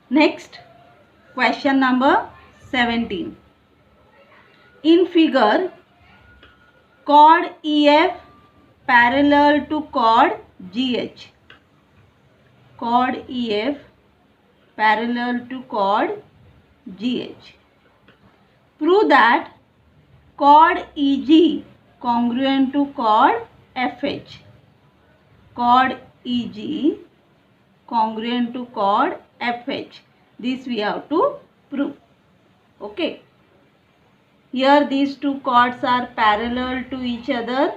Next, question number 17. In figure, chord EF parallel to chord GH. Chord EF parallel to chord GH. Prove that chord EG congruent to chord FH. Chord EG congruent to chord FH. This we have to prove. Okay. Here these two chords are parallel to each other.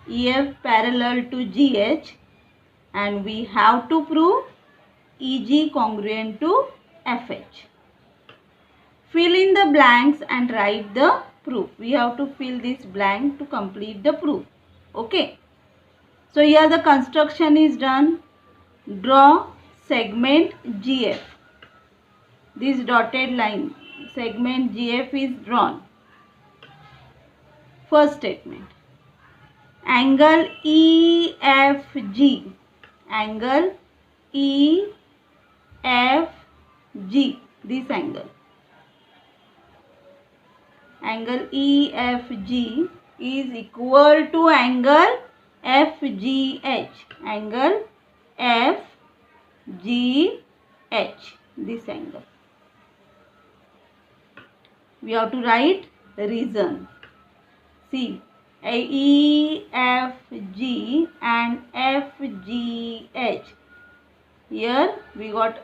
EF parallel to GH, and we have to prove EG congruent to FH. Fill in the blanks and write the proof. We have to fill this blank to complete the proof. Okay. So here the construction is done. Draw segment GF. This dotted line, segment GF is drawn. First statement. Angle EFG. Angle EFG. This angle. Angle EFG is equal to angle FGH. Angle FGH. This angle. We have to write reason. See, EFG and FGH. Here we got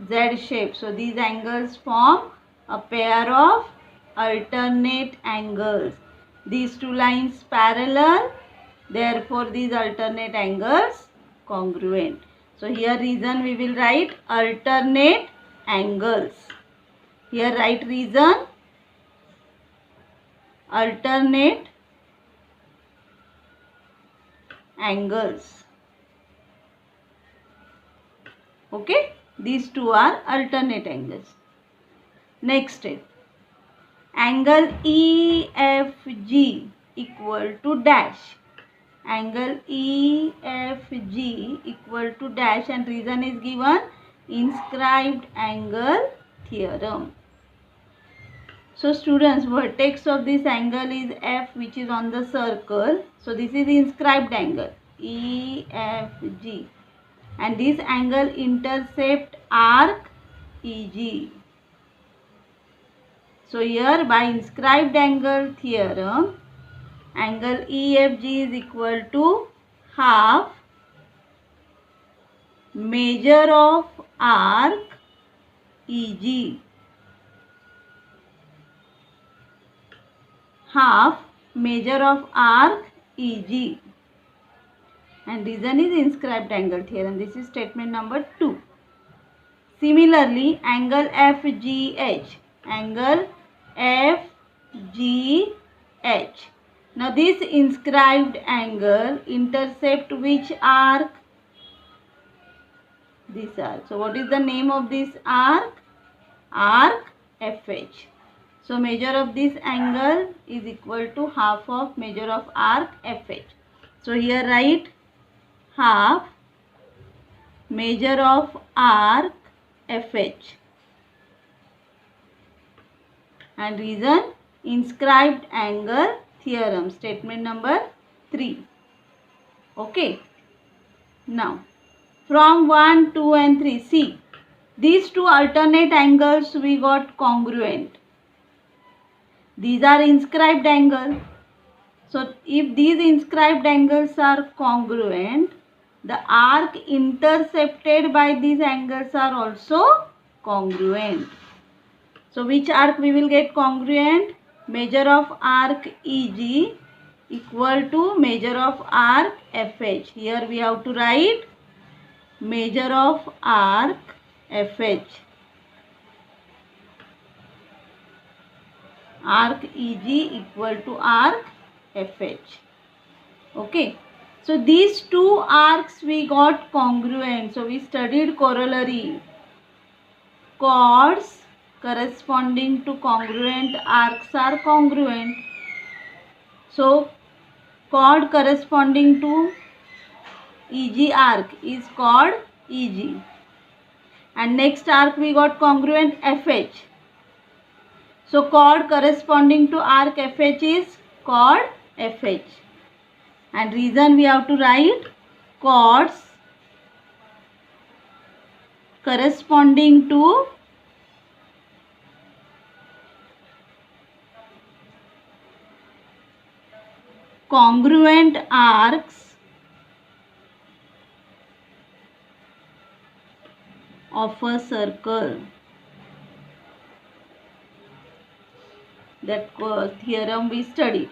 Z shape. So these angles form a pair of alternate angles. These two lines parallel. Therefore these alternate angles congruent. So here reason we will write alternate angles. Here write reason alternate angles. Okay, these two are alternate angles. Next step. Angle EFG equal to dash. Angle EFG equal to dash, and reason is given inscribed angle theorem. So students, vertex of this angle is F, which is on the circle. So this is inscribed angle EFG, and this angle intercept arc EG. So here by inscribed angle theorem, angle EFG is equal to half measure of arc EG. Half measure of arc EG, and reason is inscribed angle theorem. This is statement number 2. Similarly, angle FGH. Angle FGH. Now this inscribed angle intercept which arc? This arc. So what is the name of this arc? Arc FH. So measure of this angle is equal to half of measure of arc FH. So here write half measure of arc FH, and reason inscribed angle theorem. Statement number 3. Okay. Now from 1, 2 and 3, see, these two alternate angles we got congruent. These are inscribed angles. So if these inscribed angles are congruent, the arc intercepted by these angles are also congruent. So which arc we will get congruent? Measure of arc EG equal to measure of arc FH. Here we have to write measure of arc FH. Arc EG equal to arc FH. Okay. So these two arcs we got congruent. So we studied corollary. Chords corresponding to congruent arcs are congruent. So chord corresponding to EG arc is chord EG. And next arc we got congruent FH. So chord corresponding to arc FH is chord FH. And reason we have to write chords corresponding to congruent arcs of a circle. That theorem we studied.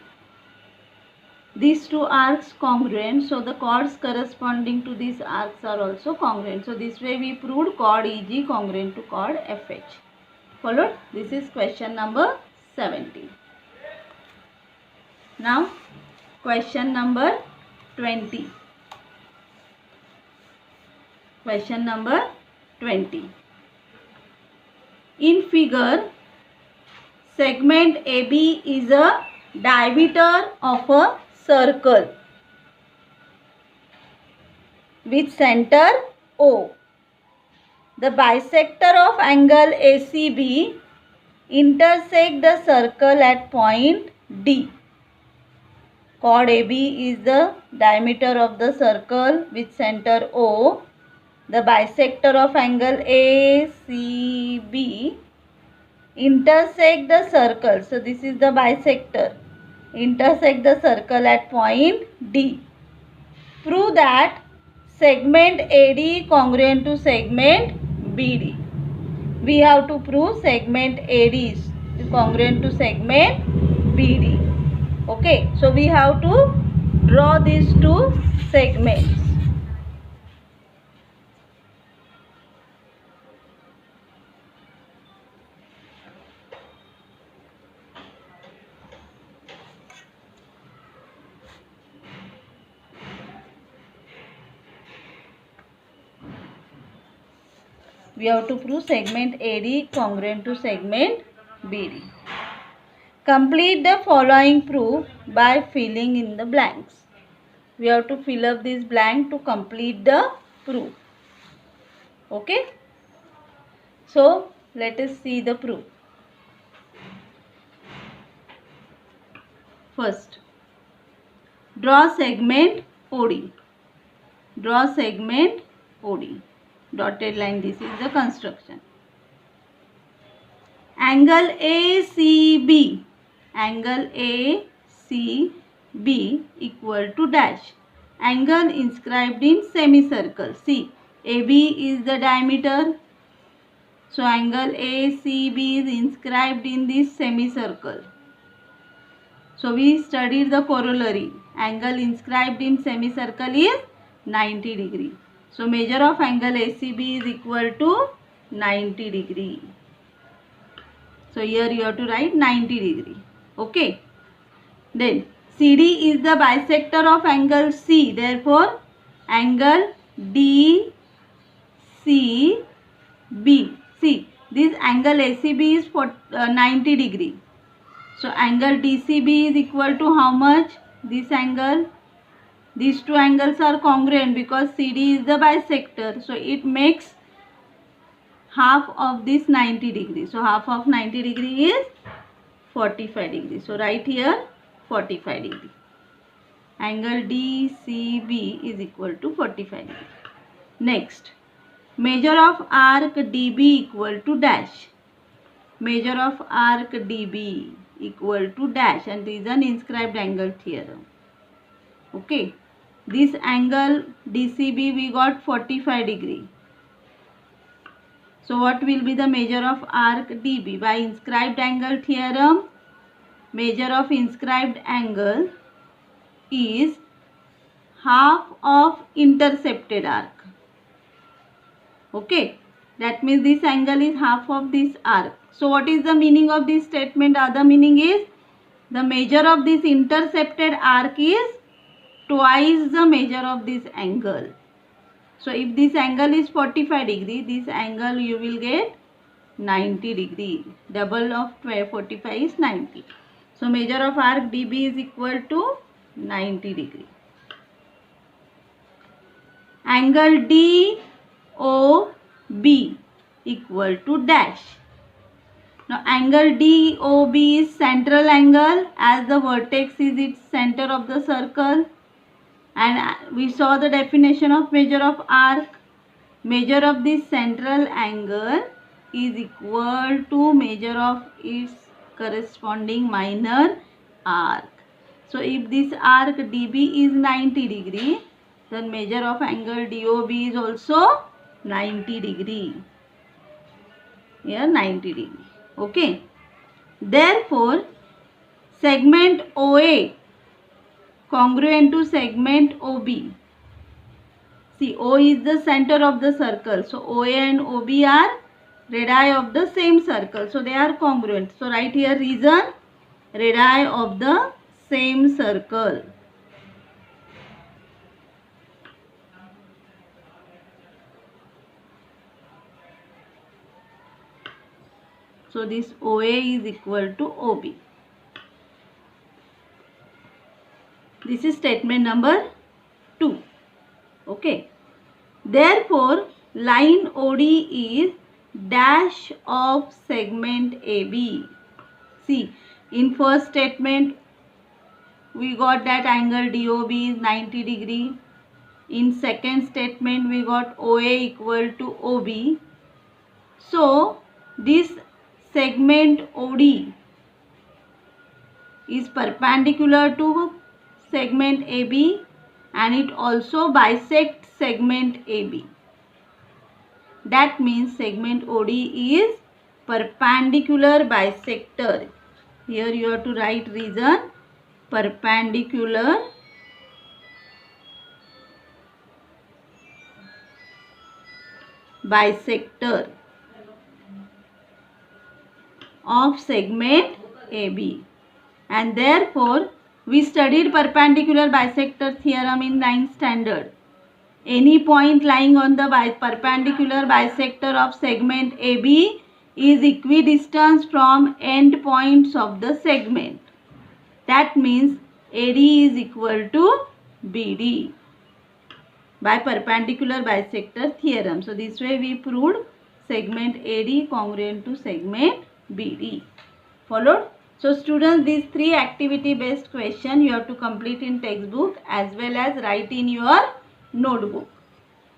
These two arcs congruent, so the chords corresponding to these arcs are also congruent. So this way we proved chord EG congruent to chord FH. Followed? This is question number 17. Now question number 20. Question number 20. In figure, segment AB is a diameter of a circle with center O. The bisector of angle ACB intersect the circle at point D. Chord AB is the diameter of the circle with center O. The bisector of angle ACB intersect the circle. So this is the bisector. Intersect the circle at point D. Prove that segment AD congruent to segment BD. We have to prove segment AD is congruent to segment BD. Okay, so we have to draw these two segments. We have to prove segment AD congruent to segment BD. Complete the following proof by filling in the blanks. We have to fill up this blank to complete the proof. Okay. So let us see the proof. First, draw segment OD. Draw segment OD. Dotted line, this is the construction. Angle ACB. Angle ACB equal to dash. Angle inscribed in semicircle. See, AB is the diameter. So angle ACB is inscribed in this semicircle. So we studied the corollary. Angle inscribed in semicircle is 90 degree. So measure of angle ACB is equal to 90 degree. So here you have to write 90 degree. Okay. Then CD is the bisector of angle C. Therefore angle DCB. See, this angle ACB is 90 degree. So angle DCB is equal to how much? This angle. These two angles are congruent because CD is the bisector. So it makes half of this 90 degree. So half of 90 degree is 45 degree. So write here 45 degree. Angle DCB is equal to 45 degree. Next, measure of arc DB equal to dash. Measure of arc DB equal to dash, and reason inscribed angle theorem. Okay. This angle DCB we got 45 degree. So what will be the measure of arc DB? By inscribed angle theorem, measure of inscribed angle is half of intercepted arc. Okay. That means this angle is half of this arc. So what is the meaning of this statement? Other meaning is the measure of this intercepted arc is twice the measure of this angle. So if this angle is 45 degree, this angle you will get 90 degree. Double of 45 is 90. So measure of arc DB is equal to 90 degree. Angle DOB. equal to dash. Now angle DOB is central angle as the vertex is its center of the circle, and we saw the definition of measure of arc. Measure of this central angle is equal to measure of its corresponding minor arc. So if this arc DB is 90 degree, then measure of angle DOB is also 90 degree. Here 90 degree. Okay. Therefore, segment OA congruent to segment OB. See, O is the center of the circle. So OA and OB are radii of the same circle. So they are congruent. So write here reason, radii of the same circle. So this OA is equal to OB. This is statement number 2. Okay. Therefore, line OD is dash of segment AB. See, in first statement, we got that angle DOB is 90 degree. In second statement, we got OA equal to OB. So, this segment OD is perpendicular to segment AB and it also bisects segment AB. That means segment OD is perpendicular bisector. Here you have to write reason, perpendicular bisector of segment AB, and therefore we studied perpendicular bisector theorem in 9th standard. Any point lying on the perpendicular bisector of segment AB is equidistant from end points of the segment. That means AD is equal to BD by perpendicular bisector theorem. So this way we proved segment AD congruent to segment BD. Followed? So students, these 3 activity based questions you have to complete in textbook as well as write in your notebook.